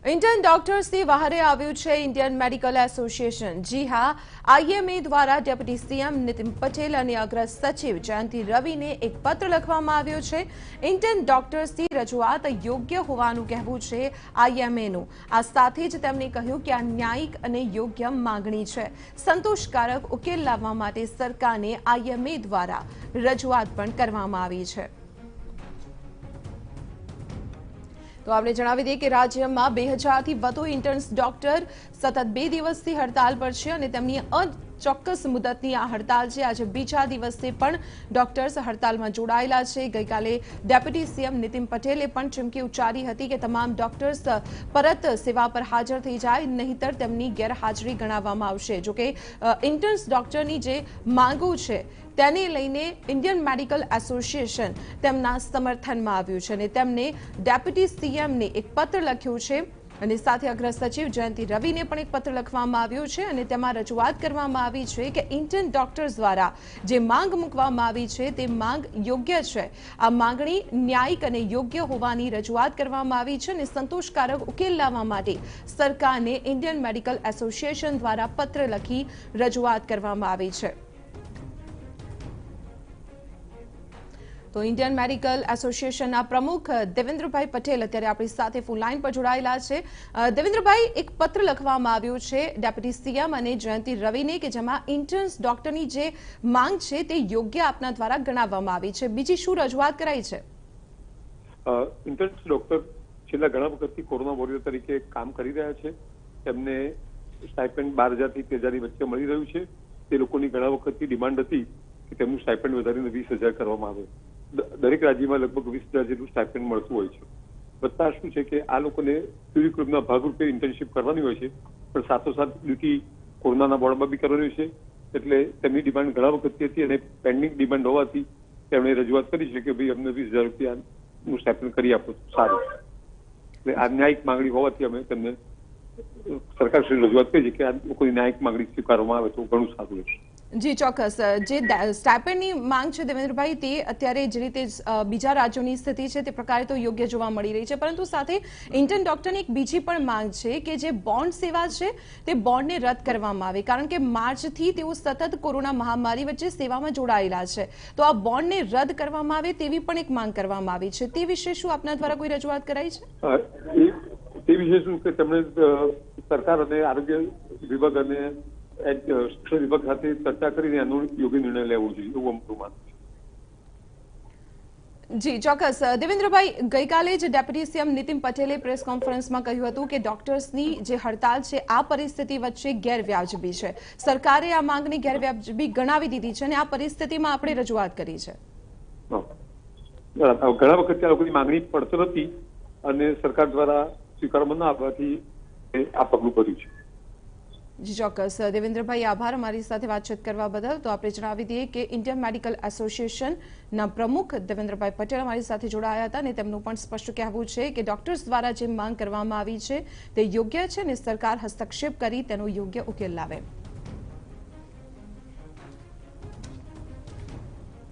Indian डॉक्टर्सથી બહારે આવ્યું છે ઇન્ડિયન મેડિકલ એસોસિએશન। જી હા, આઈએમએ દ્વારા ડેપ્યુટી સીએમ નીતિન પટેલ અને અગ્ર સચિવ જયંતિ રવિને એક પત્ર લખવામાં આવ્યો છે। ઇન્ડિયન ડોક્ટર્સથી રજૂઆત યોગ્ય હોવાનું કહેવું છે આઈએમએનું। આ સાથે જ તેમણે કહ્યું કે આ ન્યાયિક અને યોગ્ય માંગણી છે। સંતોષકારક ઉકેલ લાવવા માટે સરકારને આઈએમએ દ્વારા રજૂઆત પણ કરવામાં આવી છે। तो आपने जणावी दे कि राज्यમાં 2000 થી વધુ ઇન્ટર્ન્સ ડોક્ટર સતત 2 દિવસથી હડતાલ પર છે અને તેમની અચોક્કસ મુદતની આ હડતાલ છે। આજે બીજા દિવસે પણ ડોક્ટર્સ હડતાલમાં જોડાયેલા છે। ગઈકાલે ડેપ્યુટી સીએમ નીતિન પટેલે પણ ચીમકી ઉચ્ચારી હતી કે તમામ ડોક્ટર્સ પરત સેવા પર હાજર થઈ જાય, નહીતર તેમની ગેરહાજરી ગણાવવામાં આવશે। જો કે ઇન્ટર્ન્સ ડોક્ટરની જે માંગો છે તેને લઈને ઇન્ડિયન મેડિકલ એસોસિએશન તેમના સમર્થનમાં આવ્યું છે અને તેમને ડેપ્યુટી સીએમને એક પત્ર લખ્યું છે અને સાથે અગ્ર સચિવ જયંતિ રવિને પણ એક પત્ર લખવામાં આવ્યો છે અને તેમાં રજૂઆત કરવામાં આવી છે કે ઇન્ડિયન ડોક્ટર્સ દ્વારા જે માંગ મૂકવામાં આવી છે તે માંગ યોગ્ય છે। આ માંગણી ન્યાયિક અને યોગ્ય હોવાની રજૂઆત કરવામાં આવી છે અને સંતોષકારક ઉકેલ લાવવા માટે સરકારને ઇન્ડિયન મેડિકલ એસોસિએશન દ્વારા પત્ર લખી રજૂઆત કરવામાં આવી છે। तो इंडियन मेडिकल एसोसिएशन प्रमुख देवेंद्रभाई पटेल अत्यारे आपणी साथे फोन लाइन पर जोड़ायेला छे। देवेंद्रभाई, एक पत्र लखवामां आव्यो छे डेप्यूटी सीएम अने जयंति रविने के जेमां इंटर्न्स डॉक्टरनी जे मांग छे ते योग्य आपना द्वारा गणाववामां आवी छे। बीजी शुं रजूआत कराई छे? इंटर्न्स डॉक्टर छेल्ला घणा वखतथी कोरोना वोरियर तरीके काम करी रह्या छे। तेમને સ્ટાઇપેન્ડ 12,000 થી 13,000 વચ્ચે મળી રહ્યું છે। તે લોકોની ઘણા વખતથી ડિમાન્ડ હતી કે તેમનું સ્ટાઇપેન્ડ વધારીને 20,000 કરવામાં આવે। દરેક રાજ્યમાં લગભગ 20,000 જેટલું સ્ટાઇપેન્ડ મળતું હોય છે। વત્તા શું છે કે આ લોકોને ક્યુરિક્યુલમના ભાગરૂપે ઇન્ટર્નશીપ કરવાની હોય છે, પણ સાથોસાથ ડ્યુટી કોરોનાના બોર્ડમાં બી કરવાની હોય છે। એટલે તેમની ડિમાન્ડ ઘણા વખતથી હતી અને પેન્ડિંગ ડિમાન્ડ હોવાથી તેમણે રજૂઆત કરી છે કે ભાઈ અમને 20,000 રૂપિયાનું સ્ટાઇપેન્ડ કરી આપો તો સારું। એટલે આ ન્યાયિક માંગણી હોવાથી અમે તેમને સરકારશ્રી રજૂઆત કરી છે કે આ લોકોની ન્યાયિક માંગણી સ્વીકારવામાં આવે તો ઘણું સારું રહેશે। जी ચોક્કસ। જે સ્ટાઇપેન્ડની માંગ છે દેવેન્દ્રભાઈ, તે અત્યારે જે રીતે બીજા રાજ્યોની સ્થિતિ છે તે પ્રકારે તો યોગ્ય જોવા મળી રહી છે, પરંતુ સાથે ઇન્ટર્ન ડોક્ટરની એક બીજી પણ માંગ છે કે જે બોન્ડ સેવા છે તે બોન્ડને રદ કરવામાં આવે, કારણ કે માર્ચથી તેઓ સતત કોરોના મહામારી વચ્ચે સેવામાં જોડાયેલા છે। તો આ બોન્ડને રદ કરવામાં આવે તેવી પણ એક માંગ કરવામાં આવી છે। તે વિશે શું આપના દ્વારા કોઈ રજૂઆત કરાઈ છે? તે વિશે શું કે તેમણે સરકાર અને આરોગ્ય વિભાગ અને શિક્ષણ વિભાગ સાથે ચર્ચા કરીને આનો યોગ્ય નિર્ણય લેવો જોઈએ એવું અમારું માનવું છે। જી ચોક્કસ। દેવેન્દ્રભાઈ, ગઈકાલે જ ડેપ્યુટી સીએમ નીતિન પટેલે પ્રેસ કોન્ફરન્સમાં કહ્યું હતું કે ડોક્ટર્સની જે હડતાલ છે આ પરિસ્થિતિ વચ્ચે ગેરવ્યાજબી છે। સરકારે આ માંગને ગેરવ્યાજબી ગણાવી દીધી છે અને આ પરિસ્થિતિમાં આપણે રજૂઆત કરી છે। ઘણા વખત આ લોકોની માંગણી પડતર હતી અને સરકાર દ્વારા સ્વીકારવામાં ન આવવાથી આ પગલું ભર્યું છે। જી ચોક્કસ। દેવેન્દ્રભાઈ, આભાર અમારી સાથે વાતચીત કરવા બદલ। તો આપણે જણાવી દઈએ કે ઇન્ડિયન મેડિકલ એસોસિએશનના પ્રમુખ દેવેન્દ્રભાઈ પટેલ અમારી સાથે જોડાયા હતા અને તેમનું પણ સ્પષ્ટ કહેવું છે કે ડોક્ટર્સ દ્વારા જે માંગ કરવામાં આવી છે તે યોગ્ય છે અને સરકાર હસ્તક્ષેપ કરી તેનો યોગ્ય ઉકેલ લાવે।